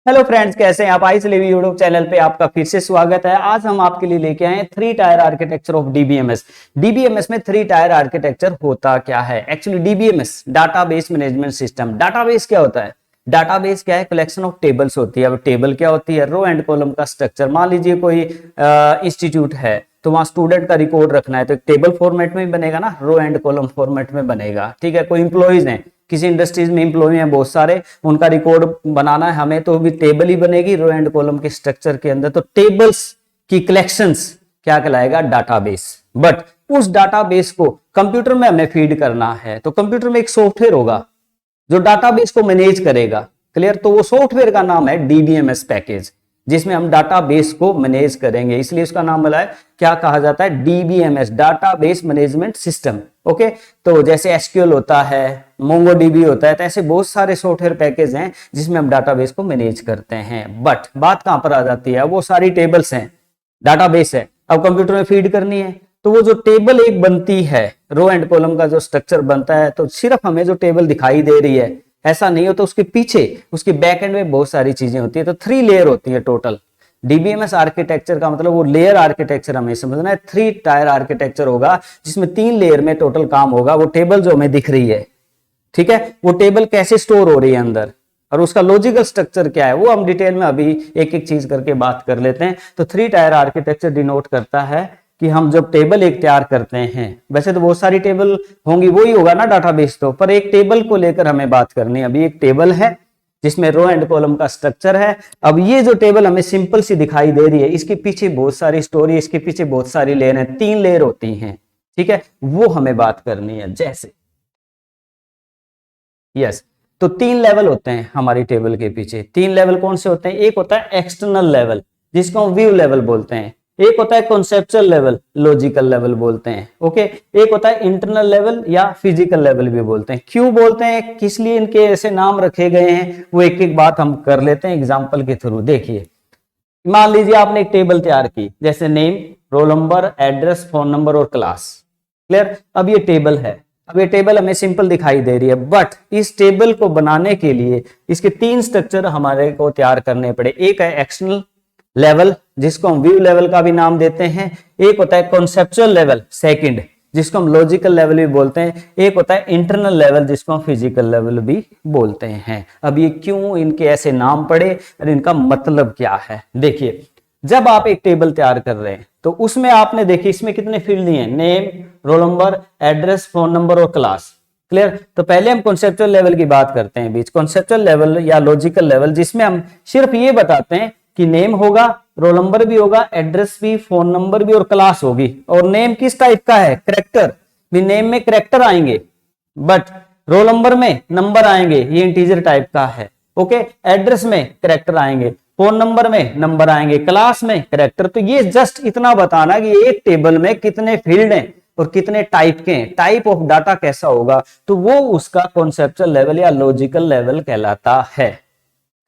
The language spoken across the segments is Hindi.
हेलो फ्रेंड्स, कैसे हैं आप? आई लेवी यूट्यूब चैनल पे आपका फिर से स्वागत है। आज हम आपके लिए लेके आए हैं 3 tier architecture of DBMS. DBMS में 3 टायर आर्किटेक्चर होता क्या है? Actually DBMS database management system. Database क्या होता है? डाटाबेस क्या है? कलेक्शन ऑफ टेबल्स होती है। अब टेबल क्या होती है? रो एंड कॉलम का स्ट्रक्चर। मान लीजिए कोई इंस्टीट्यूट है तो वहां स्टूडेंट का रिकॉर्ड रखना है तो एक टेबल फॉर्मेट में ही बनेगा ना, रो एंड कॉलम फॉर्मेट में बनेगा। ठीक है, कोई इंप्लॉइज हैं, किसी इंडस्ट्रीज में इंप्लॉय हैं बहुत सारे, उनका रिकॉर्ड बनाना है हमें तो भी टेबल ही बनेगी रो एंड कॉलम के स्ट्रक्चर के अंदर। तो टेबल्स की कलेक्शंस क्या कहलाएगा? डाटाबेस। बट उस डाटाबेस को कंप्यूटर में हमें फीड करना है तो कंप्यूटर में एक सॉफ्टवेयर होगा जो डाटाबेस को मैनेज करेगा। क्लियर? तो वो सॉफ्टवेयर का नाम है डीबीएमएस पैकेज, जिसमें हम डाटाबेस को मैनेज करेंगे, इसलिए उसका नाम मिला है, क्या कहा जाता है? DBMS, database management system. Okay, तो जैसे एसक्यूएल होता है, मोंगोडीबी होता है, तो ऐसे बहुत सारे सॉफ्टवेयर पैकेज हैं जिसमें हम डाटाबेस को मैनेज करते हैं। बट बात कहां पर आ जाती है? वो सारी टेबल्स हैं, डाटाबेस है, अब कंप्यूटर में फीड करनी है तो वो जो टेबल एक बनती है, रो एंड कॉलम का जो स्ट्रक्चर बनता है, तो सिर्फ हमें जो टेबल दिखाई दे रही है ऐसा नहीं होता, उसके पीछे उसके बैक एंड में बहुत सारी चीजें होती है। तो 3 लेयर होती है टोटल। डीबीएमएस आर्किटेक्चर का मतलब वो लेयर आर्किटेक्चर हमें समझना है। 3 टायर आर्किटेक्चर होगा जिसमें 3 लेयर में टोटल काम होगा। वो टेबल जो हमें दिख रही है, ठीक है, वो टेबल कैसे स्टोर हो रही है अंदर और उसका लॉजिकल स्ट्रक्चर क्या है, वो हम डिटेल में अभी एक एक चीज करके बात कर लेते हैं। तो 3 टायर आर्किटेक्चर डिनोट करता है कि हम जब टेबल एक तैयार करते हैं, वैसे तो बहुत सारी टेबल होंगी, वही होगा ना डाटाबेस, तो पर एक टेबल को लेकर हमें बात करनी है। अभी एक टेबल है जिसमें रो एंड कॉलम का स्ट्रक्चर है। अब ये जो टेबल हमें सिंपल सी दिखाई दे रही है, इसके पीछे बहुत सारी स्टोरी, इसके पीछे बहुत सारी लेयर है, 3 लेयर होती हैं। ठीक है, वो हमें बात करनी है। जैसे यस, तो 3 लेवल होते हैं हमारी टेबल के पीछे। 3 लेवल कौन से होते हैं? एक होता है एक्सटर्नल लेवल जिसको हम व्यू लेवल बोलते हैं, एक होता है कॉन्सेप्चुअल लेवल, लॉजिकल लेवल बोलते हैं। ओके, एक होता है इंटरनल लेवल या फिजिकल लेवल भी बोलते हैं। क्यों बोलते हैं, किस लिए इनके ऐसे नाम रखे गए हैं, वो एक एक बात हम कर लेते हैं एग्जांपल के थ्रू। देखिए, मान लीजिए आपने एक टेबल तैयार की, जैसे name, roll number, address, phone number और क्लास। क्लियर? अब ये टेबल है, अब ये टेबल हमें सिंपल दिखाई दे रही है, बट इस टेबल को बनाने के लिए इसके 3 स्ट्रक्चर हमारे को तैयार करने पड़े। एक है एक्सटर्नल लेवल जिसको हम व्यू लेवल का भी नाम देते हैं, एक होता है कॉन्सेप्चुअल लेवल सेकंड जिसको हम लॉजिकल लेवल भी बोलते हैं, एक होता है इंटरनल लेवल जिसको हम फिजिकल लेवल भी बोलते हैं। अब ये क्यों इनके ऐसे नाम पड़े और इनका मतलब क्या है? देखिए, जब आप एक टेबल तैयार कर रहे हैं तो उसमें आपने देखिए इसमें कितने फील्ड दिए हैं? Name, roll number, address, phone number और क्लास। क्लियर? तो पहले हम कॉन्सेप्चुअल लेवल की बात करते हैं बीच, कॉन्सेप्चुअल लेवल या लॉजिकल लेवल, जिसमें हम सिर्फ ये बताते हैं कि नेम होगा, रोल नंबर भी होगा, एड्रेस भी, फोन नंबर भी और क्लास होगी। और नेम किस टाइप का है? कैरेक्टर भी, नेम में कैरेक्टर आएंगे, बट रोल नंबर में नंबर आएंगे, ये इंटीजर टाइप का है। ओके, एड्रेस में कैरेक्टर आएंगे, फोन नंबर में नंबर आएंगे, क्लास में कैरेक्टर। तो ये जस्ट इतना बताना कि एक टेबल में कितने फील्ड हैं और कितने टाइप के हैं, टाइप ऑफ डाटा कैसा होगा, तो वो उसका कॉन्सेप्चुअल लेवल या लॉजिकल लेवल कहलाता है।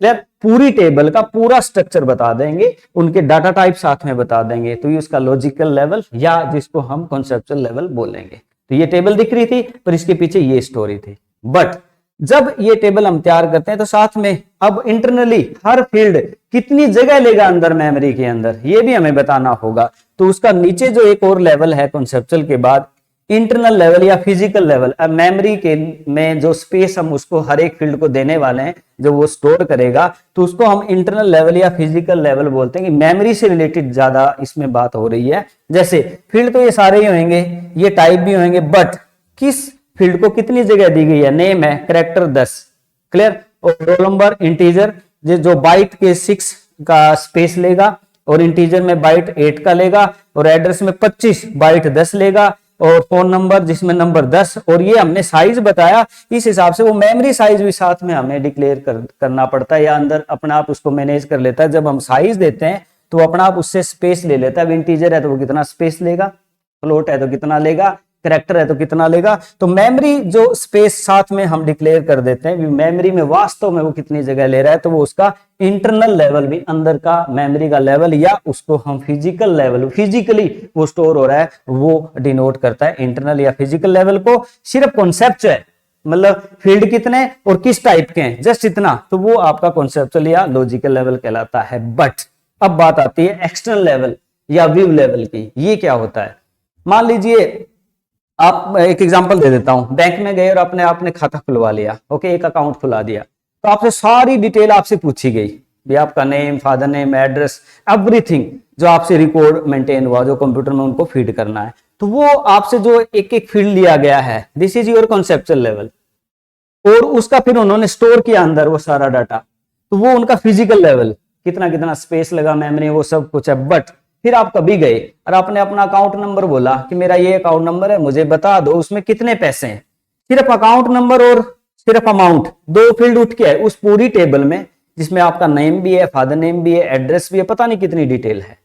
क्लियर? पूरी टेबल का पूरा स्ट्रक्चर बता देंगे, उनके डाटा टाइप साथ में बता देंगे, तो ये उसका लॉजिकल लेवल या जिसको हम कॉन्सेप्चुअल लेवल बोलेंगे। तो ये टेबल दिख रही थी पर इसके पीछे ये स्टोरी थी। बट जब ये टेबल हम तैयार करते हैं तो साथ में अब इंटरनली हर फील्ड कितनी जगह लेगा अंदर मेमोरी के अंदर, ये भी हमें बताना होगा। तो उसका नीचे जो एक और लेवल है कॉन्सेप्चुअल के बाद, इंटरनल लेवल या फिजिकल लेवल। अब मेमोरी के में जो स्पेस हम उसको हर एक फील्ड को देने वाले हैं, जो वो स्टोर करेगा, तो उसको हम इंटरनल लेवल या फिजिकल लेवल बोलते हैं कि मेमोरी से रिलेटेड ज्यादा इसमें बात हो रही है। जैसे फील्ड तो ये सारे ही होंगे, ये टाइप भी होंगे, बट किस फील्ड को कितनी जगह दी गई है? नेम है, कैरेक्टर 10। क्लियर? और रोल नंबर इंटीजर जो बाइट के 6 का स्पेस लेगा और इंटीजर में बाइट 8 का लेगा, और एड्रेस में 25 बाइट 10 लेगा, और फोन नंबर जिसमें नंबर 10, और ये हमने साइज बताया, इस हिसाब से वो मेमोरी साइज भी साथ में हमें डिक्लेयर करना पड़ता है या अंदर अपने आप उसको मैनेज कर लेता है। जब हम साइज देते हैं तो अपना आप उससे स्पेस ले लेता है। अब इंटीजर है तो वो कितना स्पेस लेगा, फ्लोट है तो कितना लेगा, कैरेक्टर है तो कितना लेगा। तो मेमोरी जो स्पेस साथ में हम डिक्लेयर कर देते हैं, मेमोरी में वास्तव में वो कितनी जगह ले रहा है, तो वो उसका इंटरनल लेवल भी, अंदर का मेमोरी का लेवल, या उसको हम फिजिकल लेवल, फिजिकली वो स्टोर हो रहा है, वो डिनोट करता है इंटरनल या फिजिकल लेवल को। सिर्फ कॉन्सेप्ट है मतलब फील्ड कितने और किस टाइप के हैं, जस्ट इतना, तो वो आपका कॉन्सेप्चुअल या लॉजिकल लेवल कहलाता है। बट अब बात आती है एक्सटर्नल लेवल या व्यू लेवल की। ये क्या होता है, मान लीजिए आप, एक एग्जांपल दे देता हूं, बैंक में गए और अपने आपने खाता खुलवा लिया, ओके, एक अकाउंट खुला दिया, तो आपसे सारी डिटेल आपसे पूछी गई भी आपका name, father name, address, everything जो आपसे रिकॉर्ड मेंटेन हुआ, जो कंप्यूटर में उनको फीड करना है, तो वो आपसे जो एक एक फील्ड लिया गया है, this is your conceptual level, और उसका फिर उन्होंने स्टोर किया अंदर वो सारा डाटा, तो वो उनका फिजिकल लेवल, कितना कितना स्पेस लगा, मेमोरी, वो सब कुछ है। बट फिर आप कभी गए और आपने अपना अकाउंट नंबर बोला कि मेरा ये अकाउंट नंबर है, मुझे बता दो उसमें कितने पैसे हैं, सिर्फ अकाउंट नंबर और सिर्फ अमाउंट, दो फील्ड उठ के है उस पूरी टेबल में, जिसमें आपका नेम भी है, फादर नेम भी है, एड्रेस भी है, पता नहीं कितनी डिटेल है,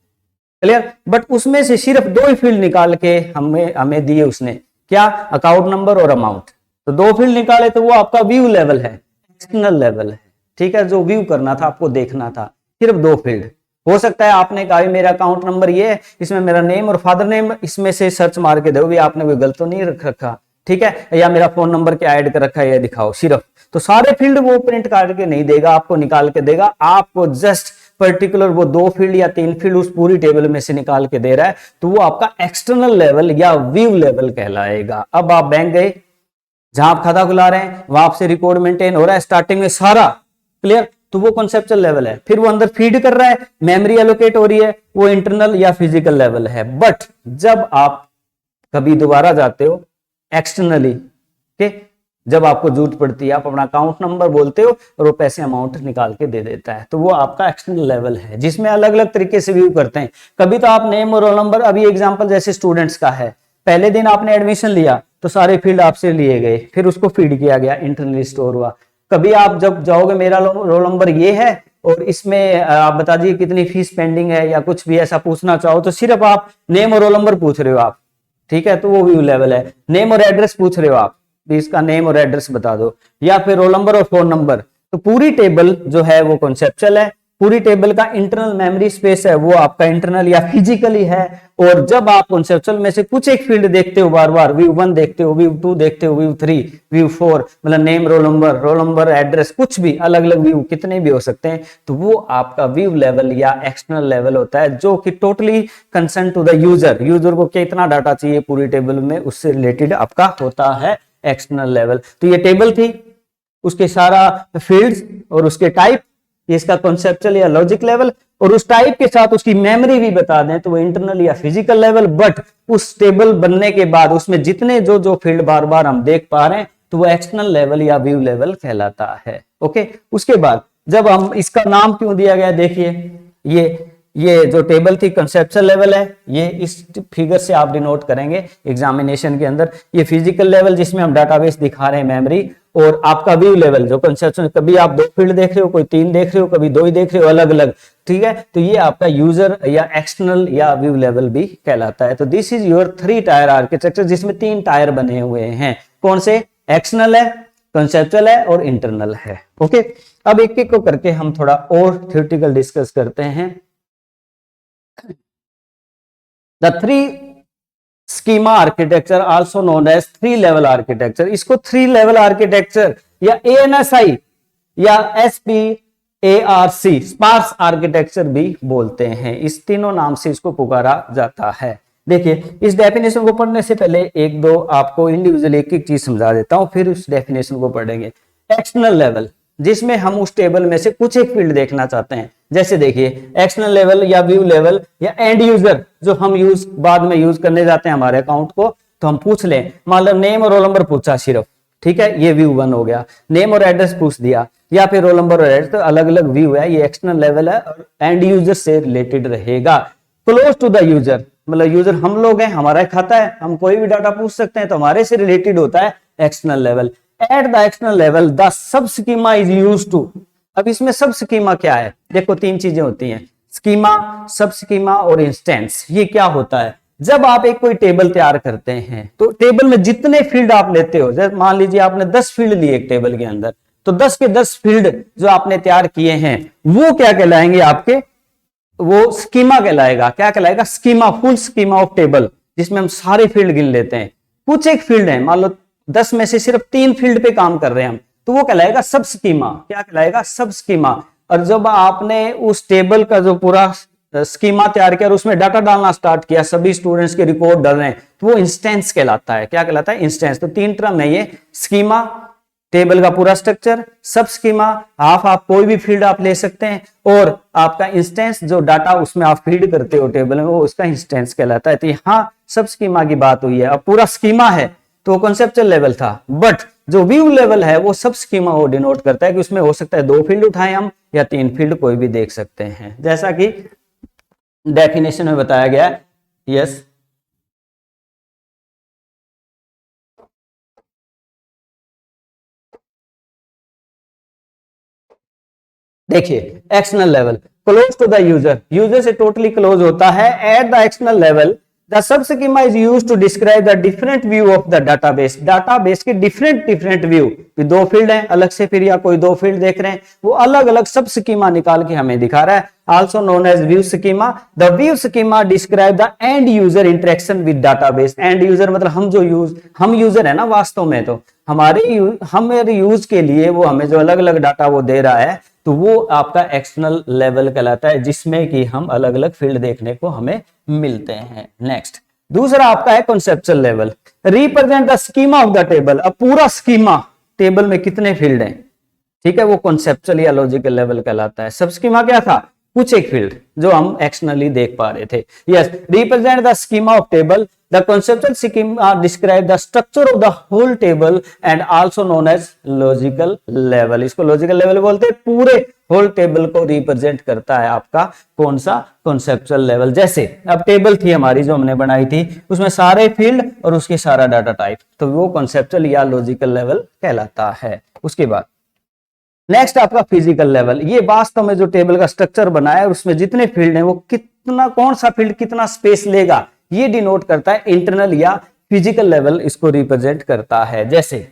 क्लियर। बट उसमें से सिर्फ दो ही फील्ड निकाल के हमें दिए उसने, क्या, अकाउंट नंबर और अमाउंट, तो दो फील्ड निकाले, तो वो आपका व्यू लेवल है, एक्सटर्नल लेवल है, ठीक है, जो व्यू करना था, आपको देखना था, सिर्फ दो फील्ड। हो सकता है आपने कहा मेरा अकाउंट नंबर ये है, इसमें मेरा नेम और फादर नेम, इसमें से सर्च मार के दो भी आपने कोई गलत तो नहीं रख रखा, ठीक है, या मेरा फोन नंबर क्या ऐड कर रखा है ये दिखाओ सिर्फ, तो सारे फील्ड वो प्रिंट करके नहीं देगा, आपको निकाल के देगा, आपको जस्ट पर्टिकुलर वो दो फील्ड या तीन फील्ड उस पूरी टेबल में से निकाल के दे रहा है, तो वो आपका एक्सटर्नल लेवल या व्यू लेवल कहलाएगा। अब आप बैंक गए, जहां आप खाता खुला रहे हैं वहां आपसे रिकॉर्ड मेंटेन हो रहा है स्टार्टिंग में सारा, क्लियर, तो वो कॉन्सेप्चुअल लेवल है। फिर वो अंदर फीड कर रहा है, मेमोरी एलोकेट हो रही है, वो इंटरनल या फिजिकल लेवल है। बट जब आप कभी दोबारा जाते हो एक्सटर्नली, के जब आपको जरूरत पड़ती है, आप अपना अकाउंट नंबर बोलते हो और वो पैसे अमाउंट निकाल के दे देता है, तो वो आपका एक्सटर्नल लेवल है, जिसमें अलग अलग तरीके से व्यू करते हैं। कभी तो आप नेम और रोल नंबर, अभी एग्जांपल जैसे स्टूडेंट्स का है, पहले दिन आपने एडमिशन लिया तो सारे फील्ड आपसे लिए गए, फिर उसको फीड किया गया, इंटरनली स्टोर हुआ। कभी आप जब जाओगे मेरा रोल नंबर ये है और इसमें आप बता दीजिए कितनी फीस पेंडिंग है या कुछ भी ऐसा पूछना चाहो, तो सिर्फ आप नेम और रोल नंबर पूछ रहे हो आप, ठीक है, तो वो व्यू लेवल है। नेम और एड्रेस पूछ रहे हो आप, इसका नेम और एड्रेस बता दो, या फिर रोल नंबर और फोन नंबर, तो पूरी टेबल जो है वो कॉन्सेप्चुअल है। पूरी टेबल का इंटरनल मेमोरी स्पेस है वो आपका इंटरनल या फिजिकली है। और जब आप कॉन्सेप्चुअल में से कुछ एक फील्ड देखते हो, बार बार व्यू 1 देखते हो, व्यू 2 देखते हो, व्यू 3, व्यू 4, मतलब नेम, रोल नंबर, एड्रेस, कुछ भी अलग अलग व्यू कितने भी हो सकते हैं, तो वो आपका व्यू लेवल या एक्सटर्नल लेवल होता है, जो कि totally concern to the user को कितना डाटा चाहिए पूरी टेबल में, उससे रिलेटेड आपका होता है एक्सटर्नल लेवल। तो ये टेबल थी, उसके सारा फील्ड्स और उसके टाइप, इसका कॉन्सेप्चुअल या लॉजिक लेवल, और उस टाइप के साथ उसकी मेमोरी भी बता दें तो वो इंटरनल या फिजिकल लेवल। बट उस टेबल बनने के बाद उसमें जितने जो फील्ड बार बार हम देख पा रहे हैं तो वो एक्सटर्नल लेवल या व्यू लेवल कहलाता है। ओके, उसके बाद जब हम, इसका नाम क्यों दिया गया, देखिए ये जो टेबल थी कंसेप्चुअल लेवल है, ये इस फिगर से आप डिनोट करेंगे एग्जामिनेशन के अंदर। ये फिजिकल लेवल जिसमें हम डाटाबेस दिखा रहे हैं, मेमोरी, और आपका व्यू लेवल जो कंसेप्चुअल, कभी आप 2 फील्ड देख रहे हो, कोई 3 देख रहे हो, कभी 2 ही देख रहे हो, अलग अलग, ठीक है, तो ये आपका यूजर या एक्सटर्नल या व्यू लेवल भी कहलाता है। तो this is your 3 tier architecture, जिसमें 3 टायर बने हुए हैं। कौन से? एक्सटर्नल है, कंसेप्चुअल है और इंटरनल है। ओके, अब एक एक को करके हम थोड़ा और थ्योरेटिकल डिस्कस करते हैं। The 3 schema architecture also known as 3 level architecture, इसको 3 level architecture या ANSI या SPARC स्पार्स आर्किटेक्चर भी बोलते हैं। इस तीनों नाम से इसको पुकारा जाता है। देखिए, इस डेफिनेशन को पढ़ने से पहले एक दो आपको इंडिविजुअली एक एक चीज समझा देता हूं, फिर उस डेफिनेशन को पढ़ेंगे। एक्सटर्नल लेवल, जिसमें हम उस टेबल में से कुछ एक फील्ड देखना चाहते हैं। जैसे देखिए, एक्सटर्नल लेवल या व्यू लेवल या एंड यूजर, जो हम बाद में यूज करने जाते हैं हमारे अकाउंट को, तो हम पूछ लें, मान लो नेम और रोल नंबर पूछा सिर्फ, ठीक है, ये व्यू 1 हो गया। नेम और एड्रेस पूछ दिया, या फिर रोल नंबर और एड्रेस, तो अलग अलग व्यू है, ये एक्सटर्नल लेवल है और एंड यूजर से रिलेटेड रहेगा। क्लोज टू द यूजर, मतलब यूजर हम लोग हैं, हमारा खाता है, हम कोई भी डाटा पूछ सकते हैं, तो हमारे से रिलेटेड होता है external level. At the external level the sub schema is used to. अब इसमें सब स्कीमा क्या है? देखो, 3 चीजें होती हैं, स्कीमा, सब स्कीमा और इंस्टेंस। ये क्या होता है? जब आप एक कोई टेबल तैयार करते हैं तो टेबल में जितने फील्ड आप लेते हो, जैसे मान लीजिए आपने 10 फील्ड लिए एक टेबल के अंदर, तो 10 के 10 फील्ड जो आपने तैयार किए हैं वो क्या कहलाएंगे आपके? वो स्कीमा कहलाएगा। क्या कहलाएगा? Schema, full schema of table, जिसमें हम सारे फील्ड गिन लेते हैं। कुछ एक फील्ड है, मान लो 10 में से सिर्फ 3 फील्ड पे काम कर रहे हैं हम, तो वो कहलाएगा सब स्कीमा। क्या कहलाएगा? सब स्कीमा। और जब आपने उस टेबल का जो पूरा स्कीमा तैयार किया और उसमें डाटा डालना स्टार्ट किया, सभी स्टूडेंट्स के रिकॉर्ड डाल रहे हैं, तो वो इंस्टेंस कहलाता है। क्या कहलाता है? इंस्टेंस। तो 3 टर्म है ये, स्कीमा, टेबल का पूरा स्ट्रक्चर, सब स्कीमा, आप कोई भी फील्ड आप ले सकते हैं, और आपका इंस्टेंस जो डाटा उसमें आप फीड करते हो टेबल में, वो उसका इंस्टेंस कहलाता है। तो यहाँ सब स्कीमा की बात हुई है। अब पूरा स्कीमा है तो कॉन्सेप्चुअल लेवल था, बट जो व्यू लेवल है वो सब स्कीमा वो डिनोट करता है कि उसमें हो सकता है 2 फील्ड उठाए हम या 3 फील्ड, कोई भी देख सकते हैं, जैसा कि डेफिनेशन में बताया गया है। यस, देखिए external level close to the user, user से टोटली क्लोज होता है। At the external level the sub schema is used to describe the different view of the database, database के डिफरेंट व्यू। 2 फील्ड है अलग से, फिर या कोई 2 फील्ड देख रहे हैं, वो अलग अलग सब स्कीमा निकाल के हमें दिखा रहा है। also known as view schema, the view schema describe the end user interaction with database। end user मतलब हम यूजर है ना वास्तव में, तो हमारे यूज के लिए वो हमें जो अलग अलग डाटा वो दे रहा है, तो वो आपका एक्सटर्नल लेवल कहलाता है, जिसमें कि हम अलग अलग फील्ड देखने को हमें मिलते हैं। नेक्स्ट, दूसरा आपका है conceptual level, represent the schema of the table. अब पूरा स्कीमा, टेबल में कितने फील्ड हैं, ठीक है, वो कॉन्सेप्चुअल या लॉजिकल लेवल कहलाता है। सब स्कीमा क्या था? कुछ एक फील्ड जो हम एक्सटर्नली देख पा रहे थे। Yes, represent the schema of table, the conceptual schema describe the structure of the whole table and also known as logical level. इसको लॉजिकल लेवल बोलते हैं। पूरे होल टेबल को रिप्रेजेंट करता है आपका कौन सा? Conceptual level. जैसे अब टेबल थी हमारी जो हमने बनाई थी, उसमें सारे फील्ड और उसके सारा डाटा टाइप, तो वो कॉन्सेप्चुअल या लॉजिकल लेवल कहलाता है। उसके बाद नेक्स्ट आपका फिजिकल लेवल, ये वास्तव में जो टेबल का स्ट्रक्चर बना है उसमें जितने फील्ड हैं वो कितना, कौन सा फील्ड कितना स्पेस लेगा, ये डिनोट करता है। इंटरनल या फिजिकल लेवल इसको रिप्रेजेंट करता है। जैसे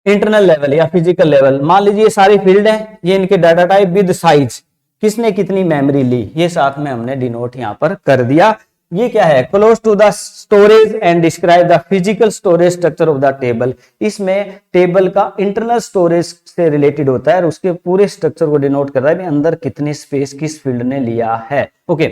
इंटरनल लेवल या फिजिकल लेवल, मान लीजिए ये सारे फील्ड हैं, ये इनके डाटा टाइप विद साइज, किसने कितनी मेमोरी ली, ये साथ में हमने डिनोट यहां पर कर दिया। ये क्या है? Close to the storage and describe the physical storage structure of the table. इसमें टेबल का इंटरनल स्टोरेज से रिलेटेड होता है और उसके पूरे स्ट्रक्चर को डिनोट कर रहा है, अंदर कितनी स्पेस किस फील्ड ने लिया है। Okay,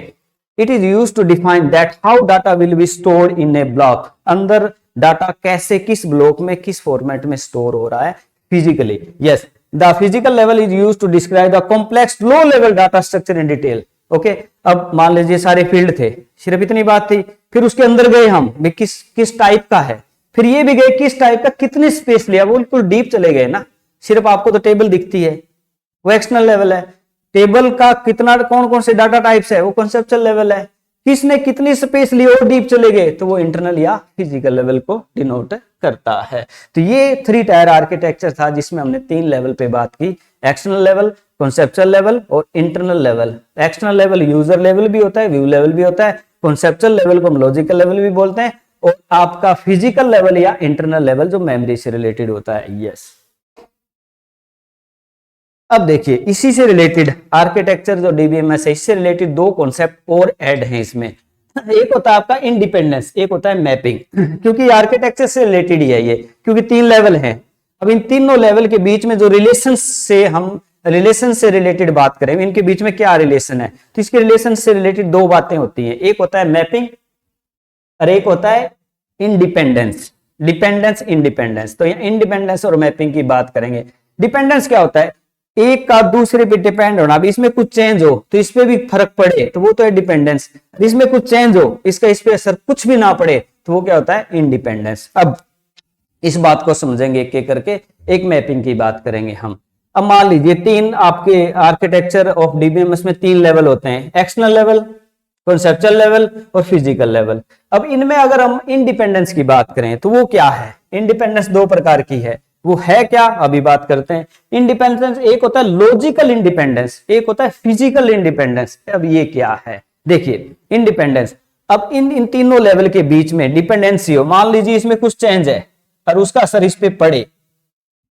it is used to define that how data will be stored in a block. अंदर डाटा कैसे, किस ब्लॉक में, किस फॉर्मेट में स्टोर हो रहा है physically. Yes, the physical level is used to describe the complex low level data structure in detail. Okay, अब मान लीजिए सारे फील्ड थे, सिर्फ इतनी बात थी, फिर उसके अंदर गए हम भी किस टाइप का है, फिर ये भी गए किस टाइप का, कितनी स्पेस लिया, वो बिल्कुल डीप चले गए ना। सिर्फ आपको तो टेबल दिखती है, वो एक्सटर्नल लेवल है। टेबल का कितना, कौन कौन से डाटा टाइप्स है, वो कॉन्सेप्चुअल लेवल है। किसने कितनी स्पेस ली और डीप चले गए, तो वो इंटरनल या फिजिकल लेवल को डिनोट करता है। तो ये 3 टायर आर्किटेक्चर था जिसमें हमने 3 लेवल पे बात की, एक्सटर्नल लेवल, कॉन्सेप्चुअल लेवल और internal level. External level user level भी होता है, व्यू लेवल भी होता है, कॉन्सेप्चुअल लेवल को हम लॉजिकल लेवल भी बोलते हैं, और आपका फिजिकल लेवल या इंटरनल लेवल जो मेमोरी से रिलेटेड होता है। यस, अब देखिए इसी से रिलेटेड आर्किटेक्चर जो डीबीएमएस है, इससे रिलेटेड 2 कॉन्सेप्ट और ऐड हैं इसमें। एक होता है आपका इंडिपेंडेंस, एक होता है मैपिंग, क्योंकि आर्किटेक्चर से रिलेटेड ही है ये, क्योंकि 3 लेवल हैं। अब इन तीनों लेवल के बीच में जो रिलेशन से रिलेटेड बात करें, इनके बीच में क्या रिलेशन है, तो इसके रिलेशन से रिलेटेड 2 बातें होती हैं। एक होता है मैपिंग और एक होता है इंडिपेंडेंस, डिपेंडेंस इंडिपेंडेंस। तो यहाँ इंडिपेंडेंस और मैपिंग की बात करेंगे। डिपेंडेंस क्या होता है? एक का दूसरे पे डिपेंड होना। अभी इसमें कुछ चेंज हो तो इस पे भी फर्क पड़े, तो वो तो है डिपेंडेंस। इसमें कुछ चेंज हो, इसका इस पे असर कुछ भी ना पड़े, तो वो क्या होता है? इंडिपेंडेंस। अब इस बात को समझेंगे एक एक करके, एक मैपिंग की बात करेंगे हम। अब मान लीजिए 3 आपके आर्किटेक्चर ऑफ डीबीएमएस में 3 लेवल होते हैं, एक्सटर्नल लेवल, कॉन्सेप्चुअल लेवल और फिजिकल लेवल। अब इनमें अगर हम इंडिपेंडेंस की बात करें तो वो क्या है? इंडिपेंडेंस 2 प्रकार की है, वो है क्या, अभी बात करते हैं। इंडिपेंडेंस एक होता है लॉजिकल इंडिपेंडेंस, एक होता है फिजिकल इंडिपेंडेंस। अब ये क्या है? देखिए इंडिपेंडेंस, अब इन तीनों लेवल के बीच में डिपेंडेंसी हो, मान लीजिए इसमें कुछ चेंज है और उसका असर इस पे पड़े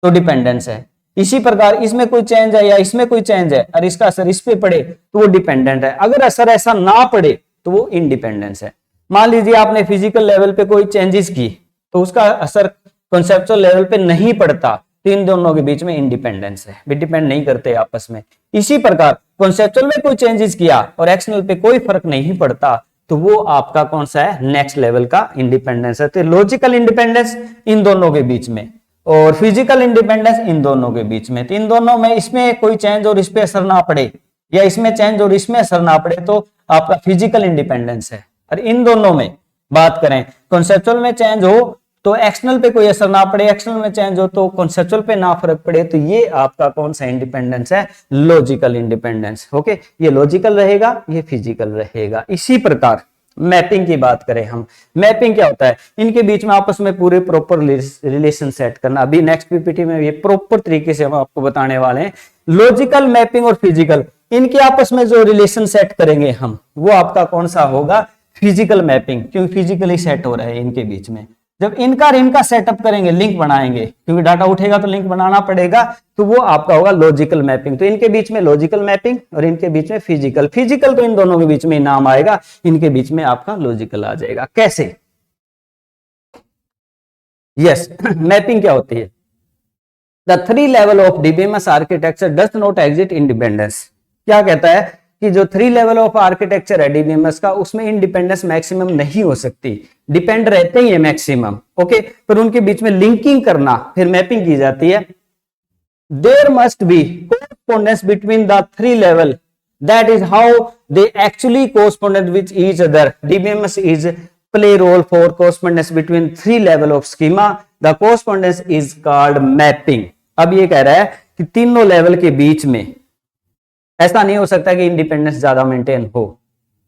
तो डिपेंडेंस है। इसी प्रकार इसमें कोई चेंज है या इसमें कोई चेंज है और इसका असर इस पे पड़े तो वो डिपेंडेंट है। अगर असर ऐसा ना पड़े तो वो इंडिपेंडेंस है। मान लीजिए आपने फिजिकल लेवल पे कोई चेंजेस की तो उसका असर कॉन्सेप्चुअल लेवल पे नहीं पड़ता तो इन दोनों के बीच में इंडिपेंडेंस है, भी डिपेंड नहीं करते आपस में। इसी प्रकार कॉन्सेप्चुअल में कोई चेंजेस किया और एक्शनल पे कोई फर्क नहीं पड़ता तो वो आपका कौन सा है, नेक्स्ट लेवल का इंडिपेंडेंस है। तो लॉजिकल इंडिपेंडेंस इन दोनों के बीच में और फिजिकल इंडिपेंडेंस इन दोनों के बीच में। तो इन दोनों में इसमें कोई चेंज और इस पे असर ना पड़े या इसमें चेंज और इसमें असर ना पड़े तो आपका फिजिकल इंडिपेंडेंस है। और इन दोनों में बात करें, कॉन्सेप्चुअल में चेंज हो तो एक्शनल पे कोई असर ना पड़े, एक्शनल में चेंज हो तो कॉन्सेप्चुअल पे ना फर्क पड़े, तो ये आपका कौन सा इंडिपेंडेंस है, लॉजिकल इंडिपेंडेंस। ओके, ये लॉजिकल रहेगा, ये फिजिकल रहेगा। इसी प्रकार मैपिंग की बात करें हम, मैपिंग क्या होता है, इनके बीच में आपस में पूरे प्रॉपर रिलेशन सेट करना। अभी नेक्स्ट पीपीटी में ये प्रॉपर तरीके से हम आपको बताने वाले हैं। लॉजिकल मैपिंग और फिजिकल, इनके आपस में जो रिलेशन सेट करेंगे हम, वो आपका कौन सा होगा, फिजिकल मैपिंग, क्योंकि फिजिकली सेट हो रहा है इनके बीच में। जब इनका और इनका सेटअप करेंगे, लिंक बनाएंगे, क्योंकि डाटा उठेगा तो लिंक बनाना पड़ेगा, तो वो आपका होगा लॉजिकल मैपिंग। तो इनके बीच में लॉजिकल मैपिंग और इनके बीच में फिजिकल। फिजिकल तो इन दोनों के बीच में नाम आएगा, इनके बीच में आपका लॉजिकल आ जाएगा। कैसे? यस, मैपिंग क्या होती है? The 3 level of DBMS architecture does not exit independence. क्या कहता है कि जो 3 लेवल ऑफ आर्किटेक्चर है डीबीएमएस का, उसमें इंडिपेंडेंस मैक्सिमम नहीं हो सकती, डिपेंड रहते ही है मैक्सिमम। ओके, पर उनके बीच में लिंकिंग करना, फिर मैपिंग की जाती है। There must be correspondence between the 3 level, that is how they actually correspond with each other. DBMS is play role for correspondence between 3 level of schema, the correspondence is called mapping. अब ये कह रहा है कि तीनों लेवल के बीच में ऐसा नहीं हो सकता कि इंडिपेंडेंस ज्यादा मेंटेन हो,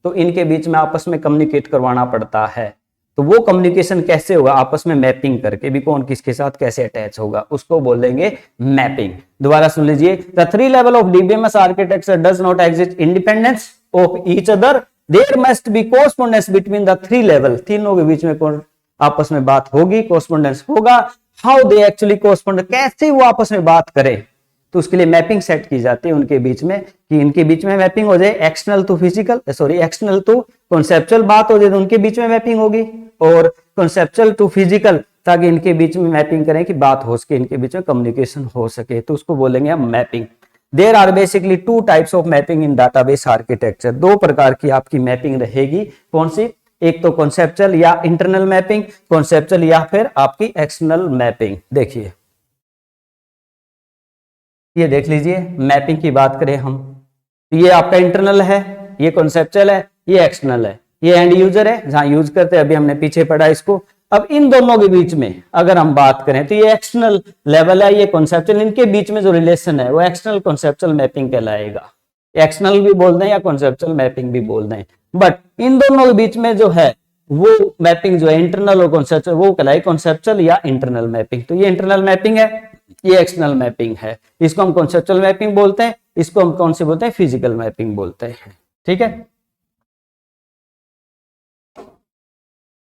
तो इनके बीच में आपस में कम्युनिकेट करवाना पड़ता है। तो वो कम्युनिकेशन कैसे होगा, आपस में मैपिंग करके भी कौन किसके साथ कैसे अटैच होगा, उसको बोलेंगे मैपिंग। दोबारा सुन लीजिए, the 3 level of DBMS architecture does not exist independence of each other, there must be correspondence between the 3 level. तीनों के बीच में कौन आपस में बात होगी, कोरेस्पोंडेंस होगा। हाउ दे एक्चुअली कोरेस्पोंड, कैसे वो आपस में बात करें, तो उसके लिए मैपिंग सेट की जाती है उनके बीच में, कि इनके बीच में मैपिंग हो जाए, external to physical, sorry external to conceptual बात हो जाए तो उनके बीच में मैपिंग होगी, और कॉन्सेप्चुअल टू फिजिकल, ताकि इनके बीच में मैपिंग करें कि बात हो सके, इनके बीच में कम्युनिकेशन हो सके, तो उसको बोलेंगे हम mapping. There are basically 2 types of mapping in database architecture. 2 प्रकार की आपकी मैपिंग रहेगी। कौन सी? एक तो कॉन्सेप्चुअल या इंटरनल मैपिंग, कॉन्सेप्चुअल या फिर आपकी एक्सटर्नल मैपिंग। देखिए, ये देख लीजिए, मैपिंग की बात करें हम, ये आपका इंटरनल है, ये कॉन्सेप्चुअल है, ये एक्सटर्नल है, ये एंड यूजर है जहां यूज करते हैं, अभी हमने पीछे पढ़ा इसको। अब इन दोनों के बीच में अगर हम बात करें तो ये एक्सटर्नल लेवल है, ये कॉन्सेप्चुअल, इनके बीच में जो रिलेशन है वो एक्सटर्नल कॉन्सेप्चुअल मैपिंग कहलाएगा। एक्सटर्नल भी बोल दें या कॉन्सेप्चुअल मैपिंग भी बोल दें, बट इन दोनों के बीच में जो है वो मैपिंग जो है इंटरनल और कॉन्सेप्चुअल, वो कहलाए कॉन्सेप्चुअल या इंटरनल मैपिंग। तो ये इंटरनल मैपिंग है, ये एक्सटर्नल मैपिंग है, इसको हम कॉन्सेप्चुअल मैपिंग बोलते हैं, इसको हम कौन से बोलते हैं, फिजिकल मैपिंग बोलते हैं। ठीक है,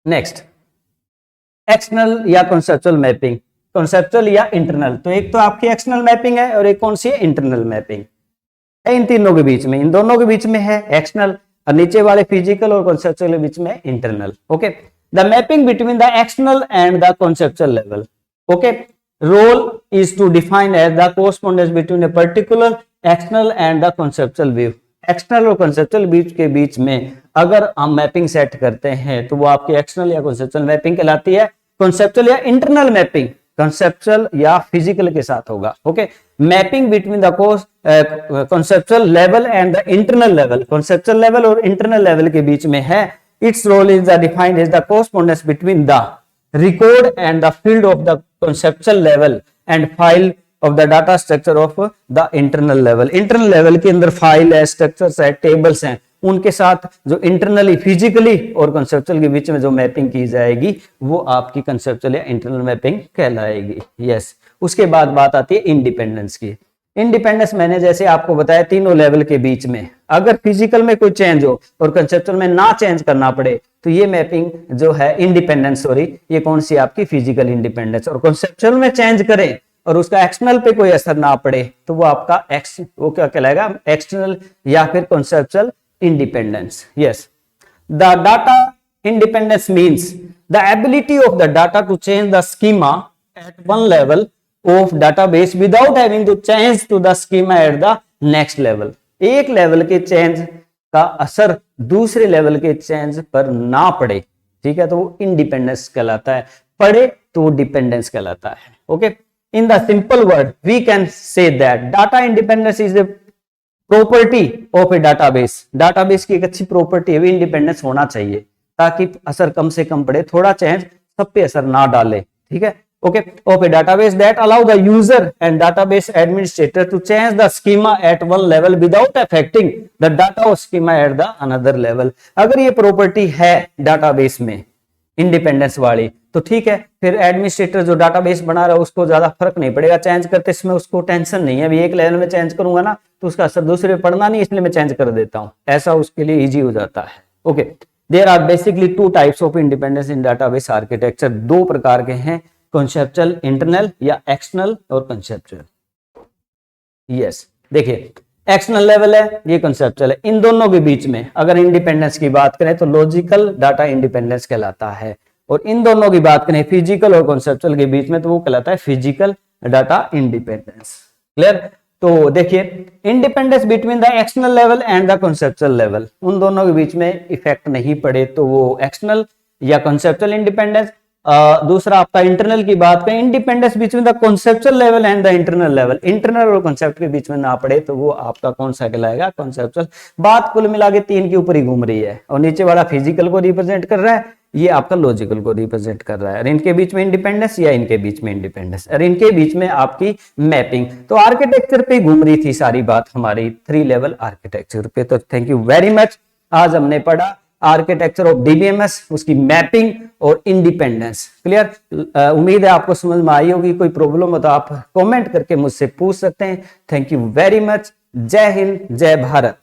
नेक्स्ट, एक्सटर्नल या कॉन्सेप्चुअल मैपिंग, कॉन्सेप्चुअल या इंटरनल। तो एक तो आपकी एक्सटर्नल मैपिंग है और एक कौन सी है, इंटरनल मैपिंग है। इन तीनों के बीच में, इन दोनों के बीच में है एक्सटर्नल, और नीचे वाले फिजिकल और कॉन्सेप्चुअल के बीच में internal. Okay, the mapping between the external and the conceptual level. Okay, role is to define as the correspondence between a particular external and the conceptual view। External और कॉन्सेप्चुअल बीच के बीच में अगर हम मैपिंग सेट करते हैं तो वो आपकी एक्सटर्नल या कॉन्सेप्चुअल मैपिंग कहलाती है। कॉन्सेप्चुअल या इंटरनल मैपिंग कॉन्सेप्चुअल या फिजिकल के साथ होगा। Okay, mapping between the conceptual level and the internal level, conceptual level और इंटरनल लेवल के बीच में है। Its role is the defined as the correspondence between the record and the field of the conceptual level and file of the data structure of the internal level। internal level के अंदर फाइल है, स्ट्रक्चर्स है, टेबल्स हैं, उनके साथ जो इंटरनली फिजिकली और कंसेप्चुअल के बीच में जो मैपिंग की जाएगी वो आपकी कंसेप्चुअल या इंटरनल मैपिंग कहलाएगी। यस, उसके बाद बात आती है इंडिपेंडेंस की। इंडिपेंडेंस मैंने जैसे आपको बताया तीनों लेवल के बीच में अगर फिजिकल में कोई चेंज हो और कंसेप्चुअल में ना चेंज करना पड़े तो ये मैपिंग जो है इंडिपेंडेंस, सॉरी ये कौन सी आपकी फिजिकल इंडिपेंडेंस। और कंसेप्चुअल में चेंज करें और उसका एक्सटर्नल पे कोई असर ना पड़े तो वो आपका वो क्या कहलाएगा, एक्सटर्नल या फिर conceptual independence. Yes, the data independence means the ability of the data to change the schema at one level of database without having to change to the schema at the next level। एक लेवल के चेंज का असर दूसरे लेवल के चेंज पर ना पड़े, ठीक है, तो वो इंडिपेंडेंस कहलाता है, पड़े तो वो डिपेंडेंस कहलाता है। Okay, in the simple word we can say that data independence is the property of a database. Database की एक अच्छी प्रॉपर्टी है, इंडिपेंडेंस होना चाहिए ताकि असर कम से कम पड़े, थोड़ा चेंज सब पे असर ना डाले, ठीक है। Okay, of a database that allow the user and database administrator to change the schema at one level without affecting the data और schema at the another level. अगर ये प्रॉपर्टी है डाटाबेस में इंडिपेंडेंस वाली, तो ठीक है, फिर एडमिनिस्ट्रेटर जो डाटाबेस बना रहा है उसको ज्यादा फर्क नहीं पड़ेगा चेंज करते, इसमें उसको टेंशन नहीं है, अभी एक लेवल में चेंज करूंगा ना तो उसका असर दूसरे पे पड़ना नहीं, इसलिए मैं चेंज कर देता हूं, ऐसा उसके लिए इजी हो जाता है। Okay, there are basically two types of independence in database architecture. दो प्रकार के हैं, कॉन्सेप्चुअल इंटरनल या एक्सटर्नल और कॉन्सेप्चुअल। यस, देखिए एक्सटर्नल लेवल है, ये कॉन्सेप्चुअल है। इन दोनों के बीच में अगर इंडिपेंडेंस की बात करें तो लॉजिकल डाटा इंडिपेंडेंस कहलाता है, और इन दोनों की बात करें फिजिकल और कॉन्सेप्चुअल के बीच में तो वो कहलाता है फिजिकल डाटा इंडिपेंडेंस। क्लियर? तो देखिए independence between the external level and the conceptual level, उन दोनों के बीच में इफेक्ट नहीं पड़े तो वो एक्सटर्नल या कॉन्सेप्चुअल इंडिपेंडेंस। दूसरा आपका इंटरनल की बात करें, independence between the conceptual level and the internal level, internal और कॉन्सेप्ट के बीच में ना पड़े तो वो आपका कौन सा कहलाएगा? कॉन्सेप्चुअल। बात कुल मिला के तीन के ऊपर ही घूम रही है, और नीचे वाला फिजिकल को रिप्रेजेंट कर रहा है, ये आपका लॉजिकल को रिप्रेजेंट कर रहा है, और इनके बीच में इंडिपेंडेंस या इनके बीच में इंडिपेंडेंस, और इनके बीच में आपकी मैपिंग। तो आर्किटेक्चर पे घूम रही थी सारी बात हमारी, 3 लेवल आर्किटेक्चर पे। तो थैंक यू वेरी मच। आज हमने पढ़ा आर्किटेक्चर ऑफ डीबीएमएस, उसकी मैपिंग और इंडिपेंडेंस। क्लियर? उम्मीद है आपको समझ में आई होगी। कोई प्रॉब्लम हो तो आप कमेंट करके मुझसे पूछ सकते हैं। Thank you very much. जय हिंद, जय भारत।